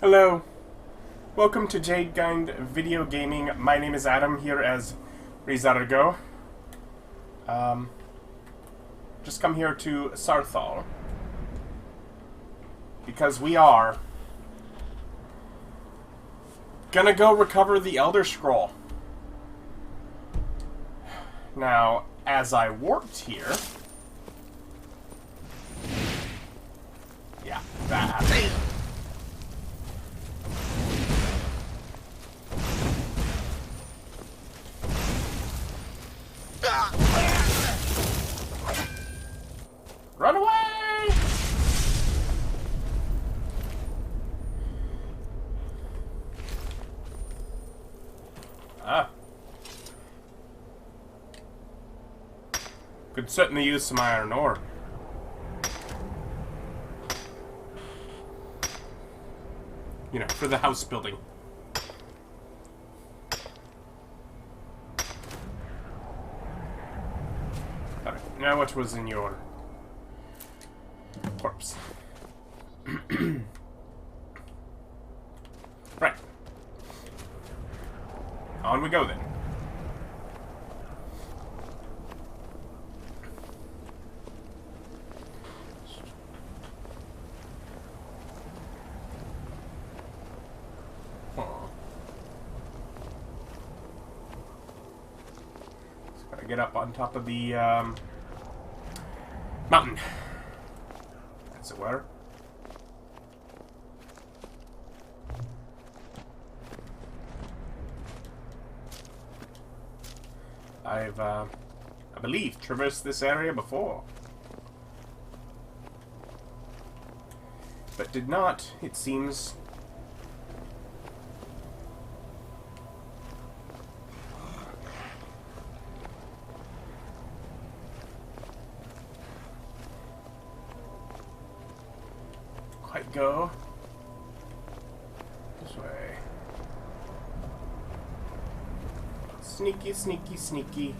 Hello, welcome to Jade Gund Video Gaming. My name is Adam, here as Ri'zargo. Just come here to Sarthal because we are gonna go recover the Elder Scroll. Now, as I warped here, yeah, that happened. Run away! Could certainly use some iron ore. You know, for the house building. Alright, now what was in your corpse? Right. On we go then. Just gotta get up on top of the mountain, as it were. I've, I believe, traversed this area before. But did not, it seems, quite go this way. Sneaky, sneaky, sneaky.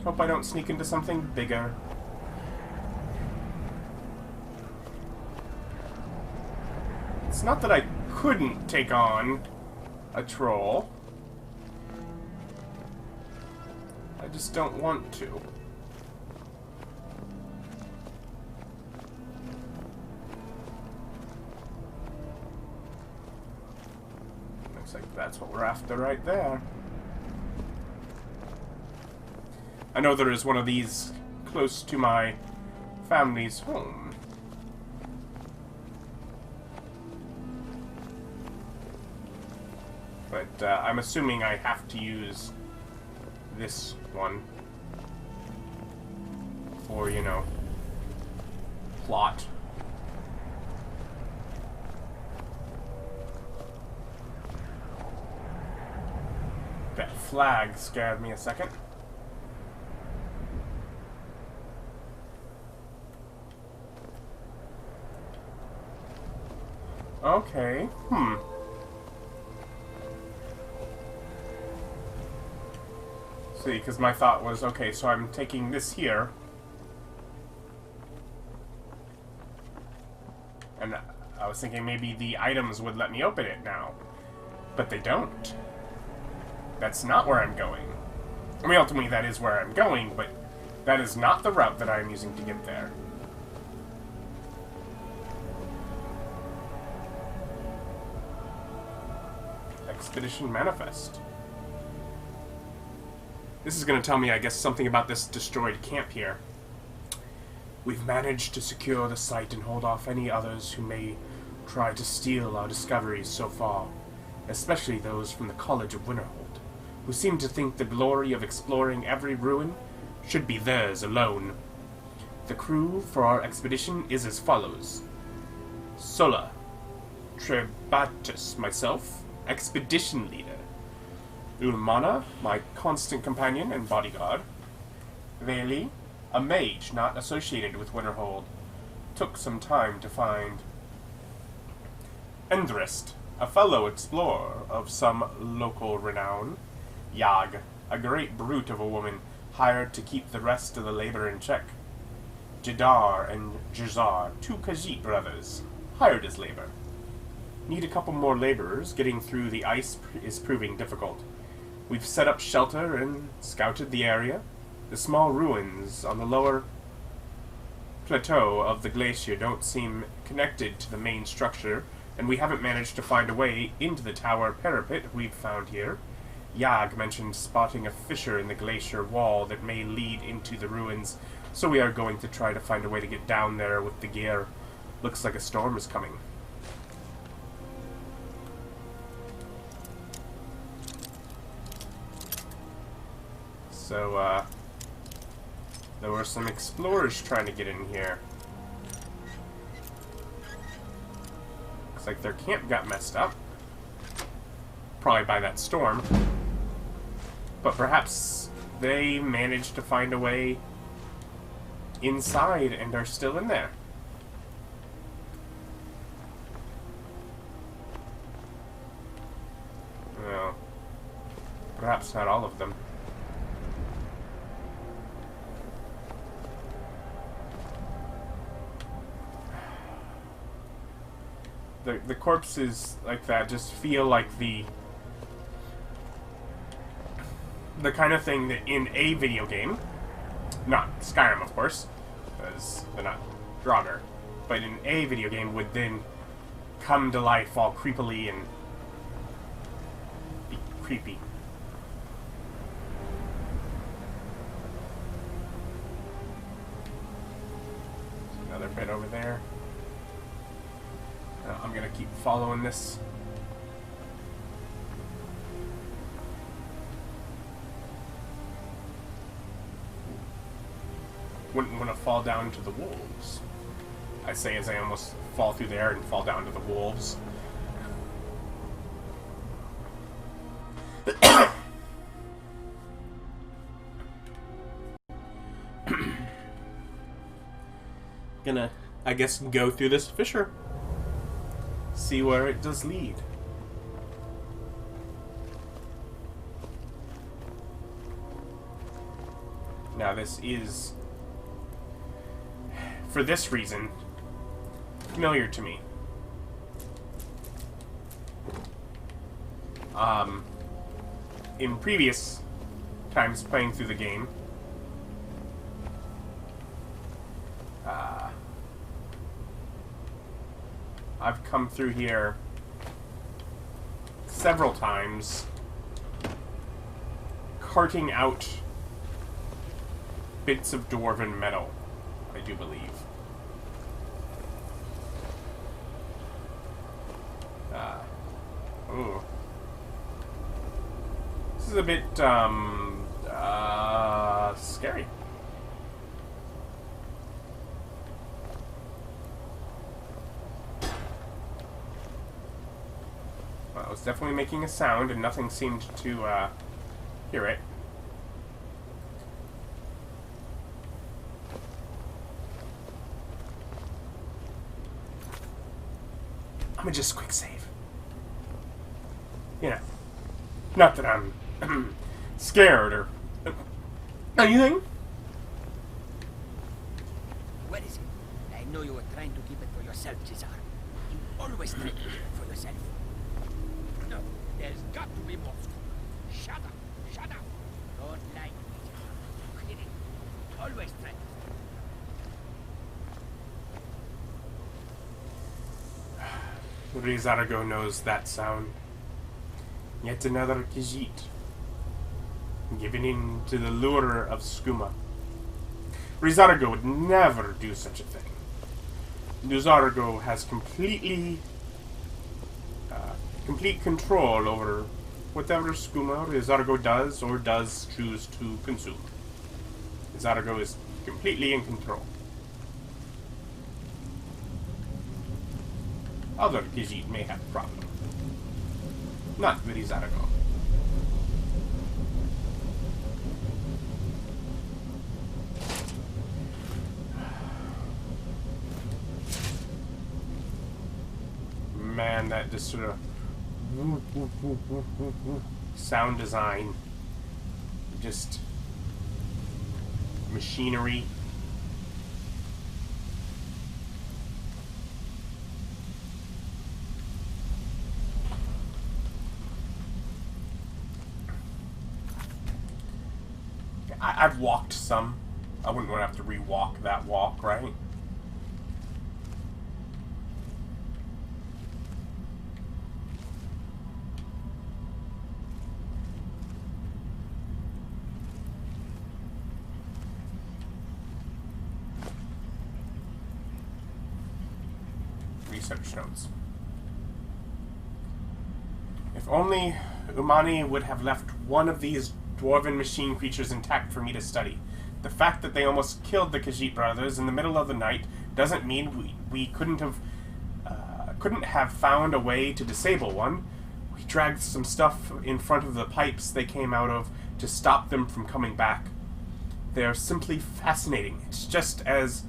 Hope I don't sneak into something bigger. It's not that I couldn't take on a troll. I just don't want to. Looks like that's what we're after right there. I know there is one of these close to my family's home. But I'm assuming I have to use this one for, you know, plot. That flag scared me a second. Okay, See, because my thought was, okay, so I'm taking this here. And I was thinking maybe the items would let me open it now. But they don't. That's not where I'm going. I mean, ultimately that is where I'm going, but that is not the route that I'm using to get there. Expedition Manifest. This is going to tell me, I guess, something about this destroyed camp here. We've managed to secure the site and hold off any others who may try to steal our discoveries so far, especially those from the College of Winterhold, who seem to think the glory of exploring every ruin should be theirs alone. The crew for our expedition is as follows: Sola, Trebatus, myself, expedition leader; Ulmana, my constant companion and bodyguard; Veli, a mage not associated with Winterhold, took some time to find; Endrist, a fellow explorer of some local renown; Yag, a great brute of a woman hired to keep the rest of the labor in check; Jadar and Jazar, two Khajiit brothers, hired as labor; Need a couple more laborers. Getting through the ice is proving difficult. We've set up shelter and scouted the area. The small ruins on the lower plateau of the glacier don't seem connected to the main structure, and we haven't managed to find a way into the tower parapet we've found here. Yag mentioned spotting a fissure in the glacier wall that may lead into the ruins, so we are going to try to find a way to get down there with the gear. Looks like a storm is coming. So, there were some explorers trying to get in here. Looks like their camp got messed up. Probably by that storm. But perhaps they managed to find a way inside and are still in there. Well, perhaps not all of them. The corpses like that just feel like the kind of thing that in a video game, not Skyrim of course, because they're not Draugr, but in a video game would then come to life all creepily and be creepy. There's another bit over there. I'm gonna keep following this. Wouldn't want to fall down to the wolves. I say as I almost fall through there and fall down to the wolves. Gonna, I guess, go through this fissure. See where it does lead. Now this is, for this reason, familiar to me. In previous times playing through the game, I've come through here several times, carting out bits of dwarven metal, I do believe. Ooh. This is a bit, scary. Well, it was definitely making a sound, and nothing seemed to, hear it. I'm gonna just quick save. You know, not that I'm scared or anything. What is it? I know you were trying to keep it for yourself, Ri'zargo. You always try to keep it for yourself. No, there's got to be more. Shut up! Shut up! Don't lie to me, Ri'zargo. Kidding. Always try to. Ri'zargo knows that sound. Yet another Khajiit, given in to the lure of skooma. Ri'zargo would never do such a thing. Ri'zargo has complete control over whatever skooma Ri'zargo does or does choose to consume. Ri'zargo is completely in control. Other Khajiit may have a problem. Not with Ri'zargo. Man, that just sort of sound design, just machinery. I've walked some. I wouldn't want to have to re-walk that walk, right? Research notes. If only Umani would have left one of these dwarven machine creatures intact for me to study. The fact that they almost killed the Khajiit brothers in the middle of the night doesn't mean we couldn't have found a way to disable one. We dragged some stuff in front of the pipes they came out of to stop them from coming back. They are simply fascinating. It's just as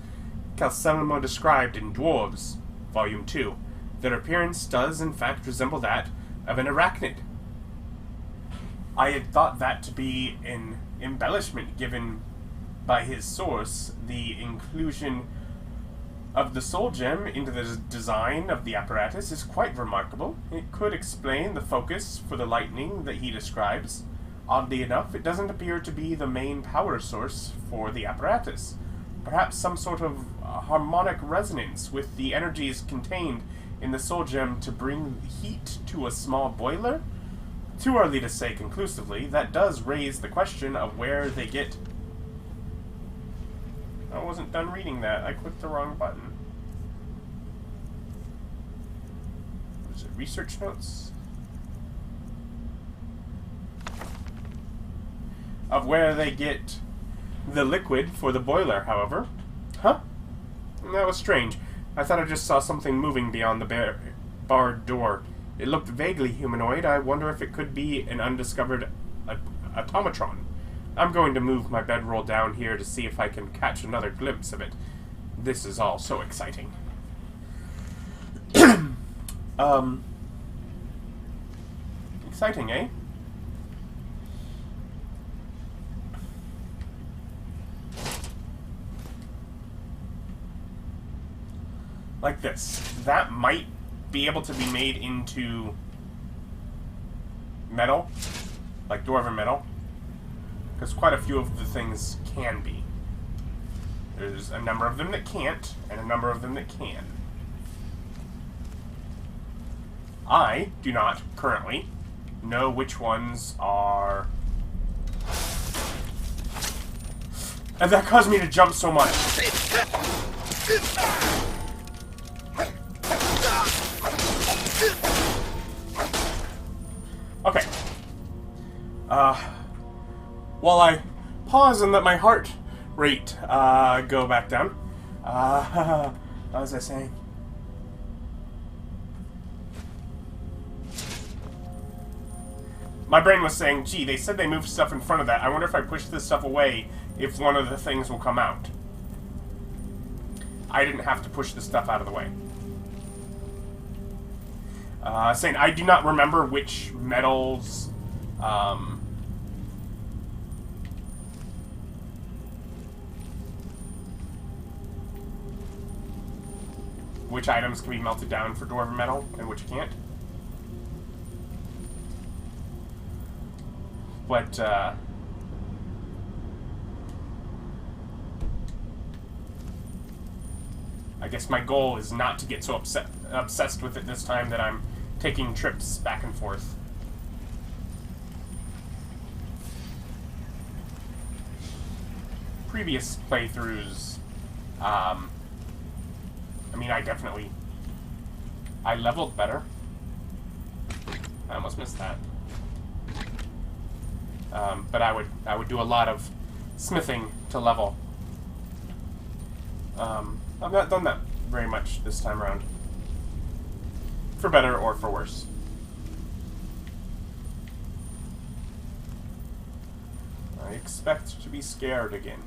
Calcelmo described in Dwarves, Volume 2. Their appearance does, in fact, resemble that of an arachnid. I had thought that to be an embellishment given by his source. The inclusion of the soul gem into the design of the apparatus is quite remarkable. It could explain the focus for the lightning that he describes. Oddly enough, it doesn't appear to be the main power source for the apparatus. Perhaps some sort of harmonic resonance with the energies contained in the soul gem to bring heat to a small boiler? Too early to say conclusively. That does raise the question of where they get... I wasn't done reading that. I clicked the wrong button. What is it? Research notes? Of where they get the liquid for the boiler, however. Huh? That was strange. I thought I just saw something moving beyond the barred door. It looked vaguely humanoid. I wonder if it could be an undiscovered automatron. I'm going to move my bedroll down here to see if I can catch another glimpse of it. This is all so exciting. Exciting, eh? Like this. That might be able to be made into metal, like dwarven metal, because quite a few of the things can be. There's a number of them that can't, and a number of them that can. I do not currently know which ones are... And that caused me to jump so much. Okay. While I pause and let my heart rate go back down. What was I saying? My brain was saying, gee, they said they moved stuff in front of that. I wonder if I push this stuff away, if one of the things will come out. I didn't have to push the stuff out of the way. Saying I do not remember which metals, which items can be melted down for dwarven metal and which can't. But, I guess my goal is not to get so obsessed with it this time that I'm taking trips back and forth. Previous playthroughs, I mean, I leveled better. I almost missed that. But I would do a lot of smithing to level. I've not done that very much this time around. For better or for worse. I expect to be scared again.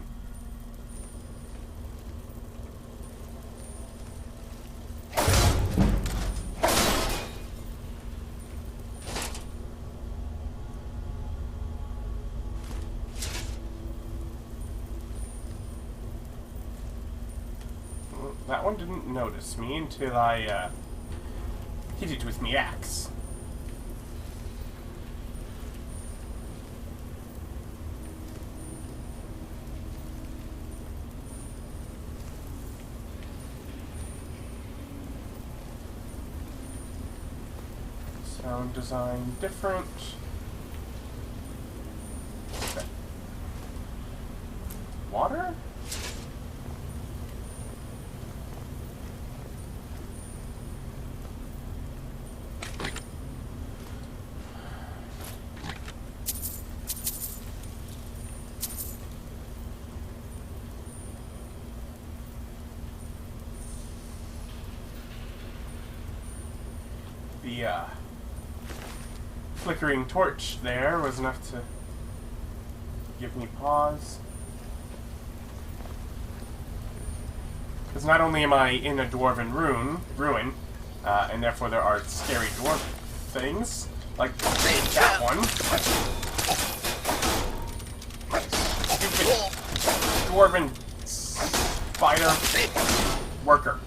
That one didn't notice me until I hit it with me axe. Sound design different. Okay. Water? The flickering torch there was enough to give me pause. Because not only am I in a dwarven ruin, and therefore there are scary dwarf things, like that one. Stupid dwarven spider worker.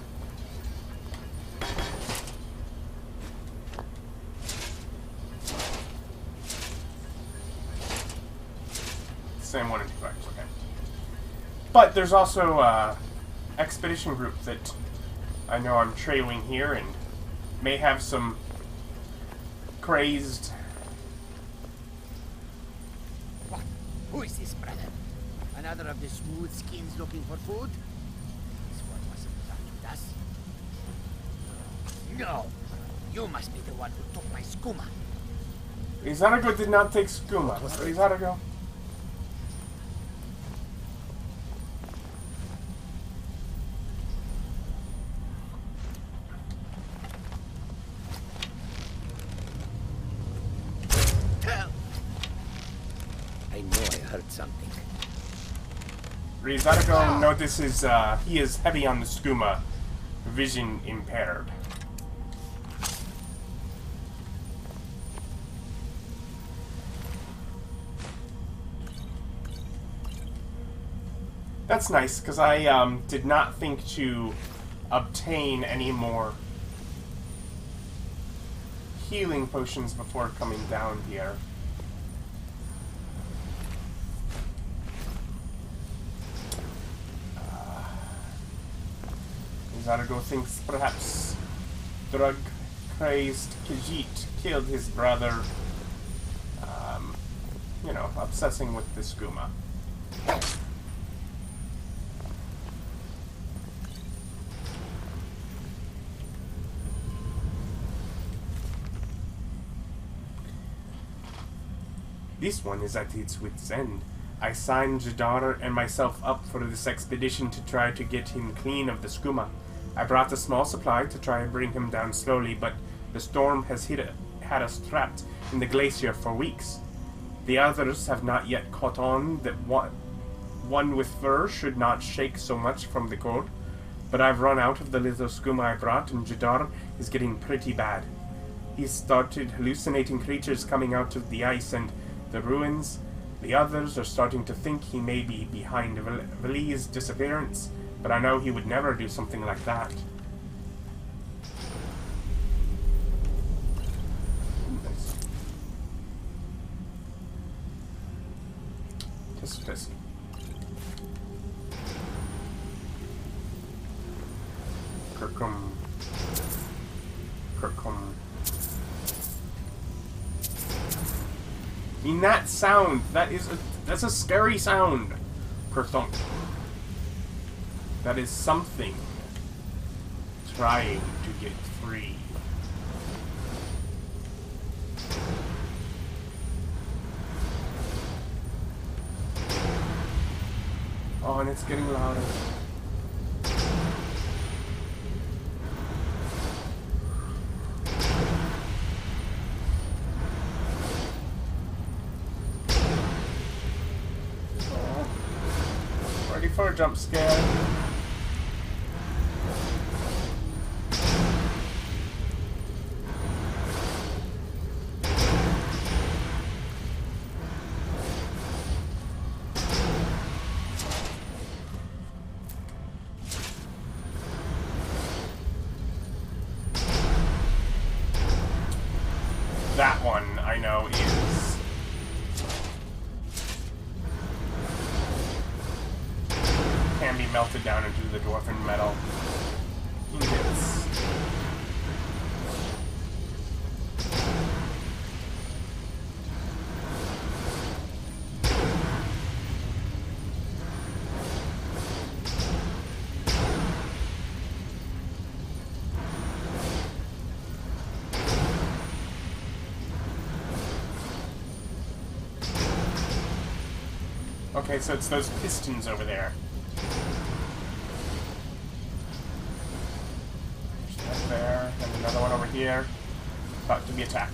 Same one in two parts, okay. But there's also expedition group that I know I'm trailing here and may have some crazed. What? Who is this, brother? Another of the smooth skins looking for food? This one wasn't done with us. No! You must be the one who took my skooma. Ri'zargo did not take skooma. Ri'zargo. I know I heard something. Ri'zargo notices he is heavy on the skooma, vision impaired. That's nice, because I did not think to obtain any more healing potions before coming down here. Ri'zargo thinks perhaps drug-crazed Khajiit killed his brother, you know, obsessing with the skooma. This one is at its wit's end. I signed Jadar and myself up for this expedition to try to get him clean of the skooma. I brought a small supply to try and bring him down slowly, but the storm has had us trapped in the glacier for weeks. The others have not yet caught on that one with fur should not shake so much from the cold, but I've run out of the little skooma I brought, and Jadar is getting pretty bad. He's started hallucinating creatures coming out of the ice and the ruins. The others are starting to think he may be behind Vali's disappearance, but I know he would never do something like that. Tisk tisk. Kirkum. Kirkum. In that sound, that's a scary sound. Kerthunk. That is something trying to get free. Oh, and it's getting louder. Ready for a jump scare. That one, I know, is can be melted down into the dwarven metal ingots. Okay, so it's those pistons over there. There's one there, and another one over here. About to be attacked.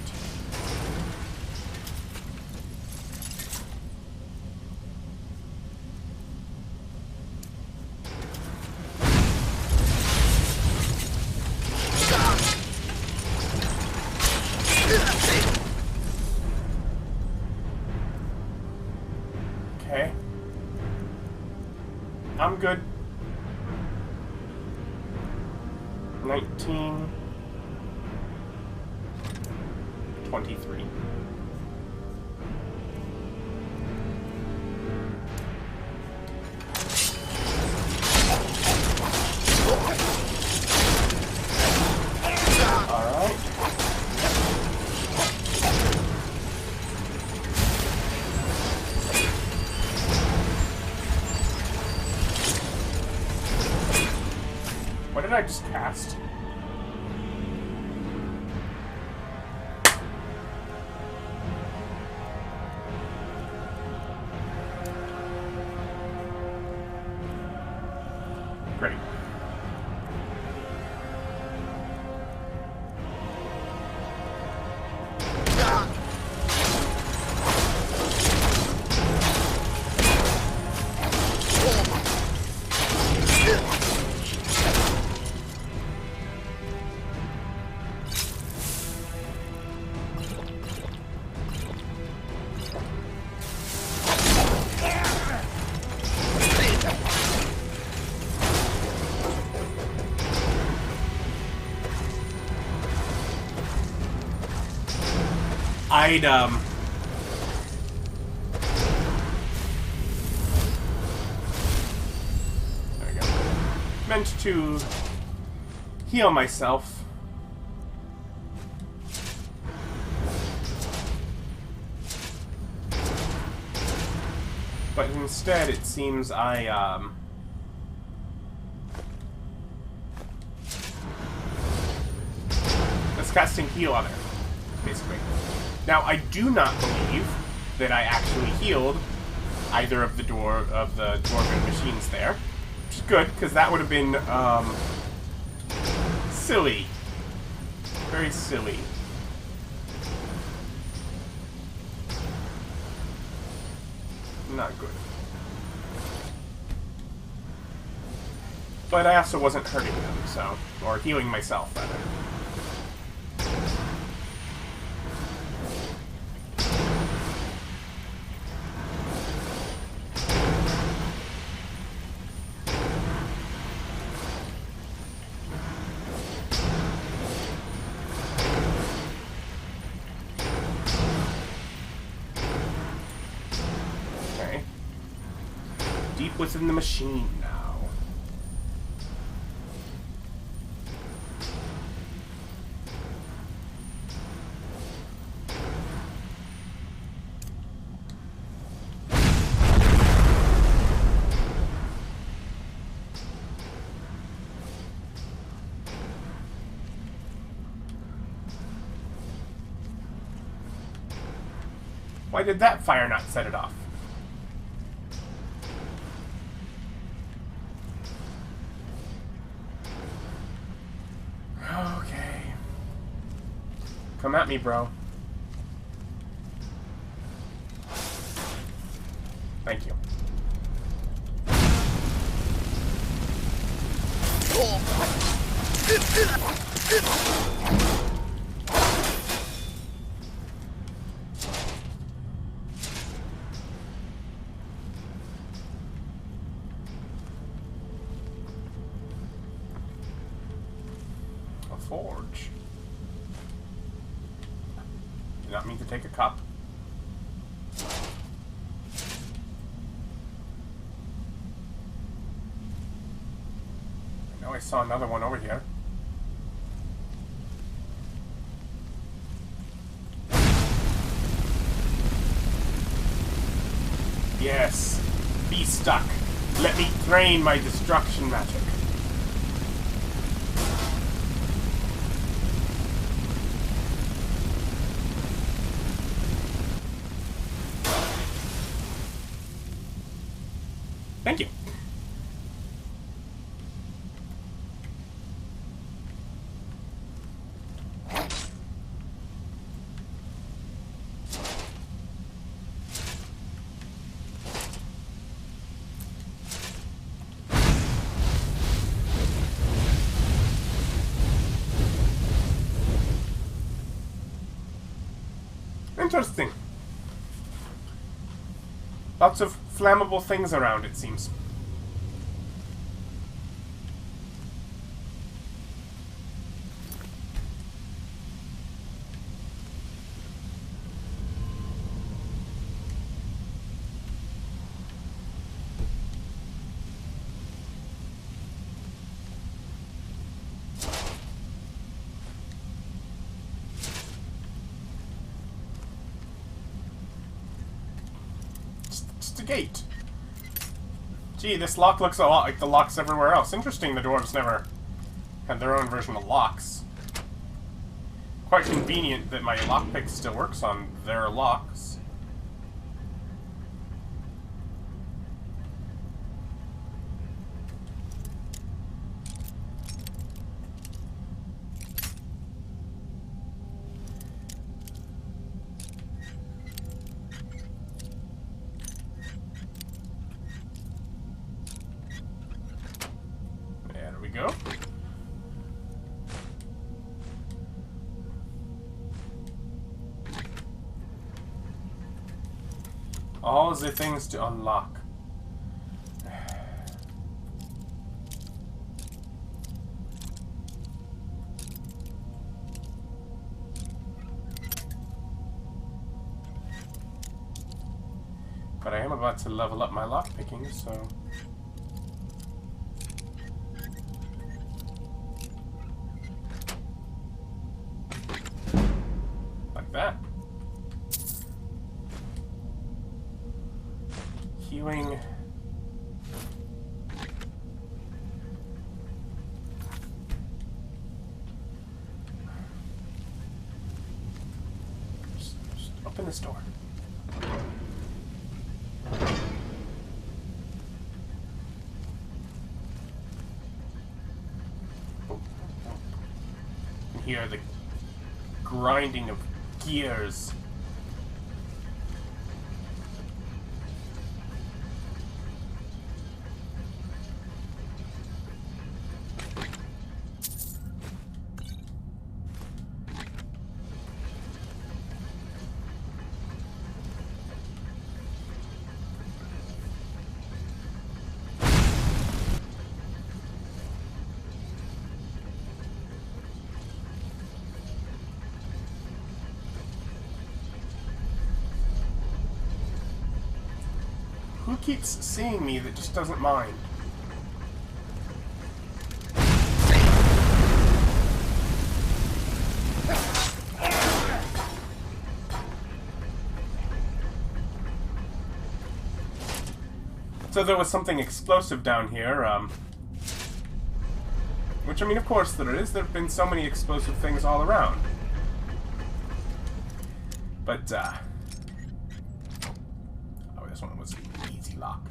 Okay. I'm good. 19. 23. Alright. What did I just cast? Great. I'd, there we go. Meant to heal myself. But instead, it seems I, that's casting heal on her, basically. Now, I do not believe that I actually healed either of the dwarven machines there. Which is good, because that would have been, silly. Very silly. Not good. But I also wasn't hurting them, so... Or healing myself, rather. Deep within the machine now. Why did that fire not set it off? Come at me, bro. Thank you. A forge. Did not mean to take a cup. I know I saw another one over here. Yes. Be stuck. Let me drain my destruction magic. Interesting. Lots of flammable things around, it seems. Just a gate. Gee, this lock looks a lot like the locks everywhere else. Interesting the dwarves never had their own version of locks. Quite convenient that my lockpick still works on their locks. There we go. All the things to unlock. But I am about to level up my lockpicking, so... like that. Healing. Just open this door. You can hear the grinding of gears. Who keeps seeing me that just doesn't mind? So there was something explosive down here, which, I mean, of course there is. There have been so many explosive things all around. But, oh, this one was an easy lock.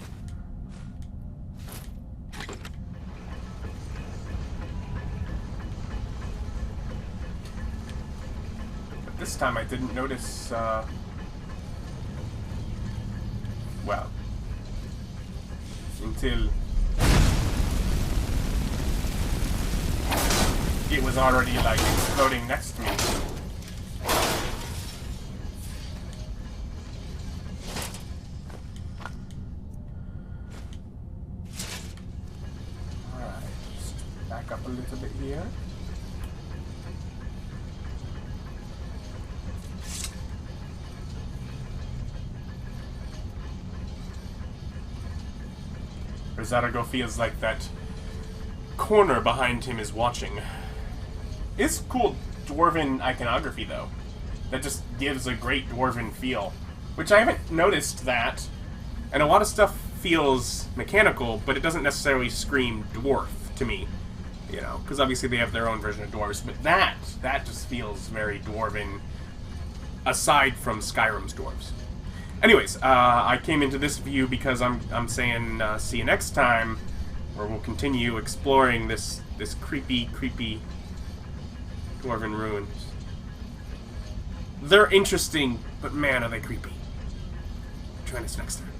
But this time I didn't notice, well, until it was already, like, exploding next to me. Alright, just back up a little bit here. Ri'zargo feels like that corner behind him is watching. It's cool dwarven iconography, though. That just gives a great dwarven feel. Which I haven't noticed that. And a lot of stuff feels mechanical, but it doesn't necessarily scream dwarf to me. You know, because obviously they have their own version of dwarves. But that just feels very dwarven, aside from Skyrim's dwarves. Anyways, I came into this view because I'm saying see you next time, where we'll continue exploring this creepy dwarven ruins. They're interesting, but man, are they creepy. Join us next time.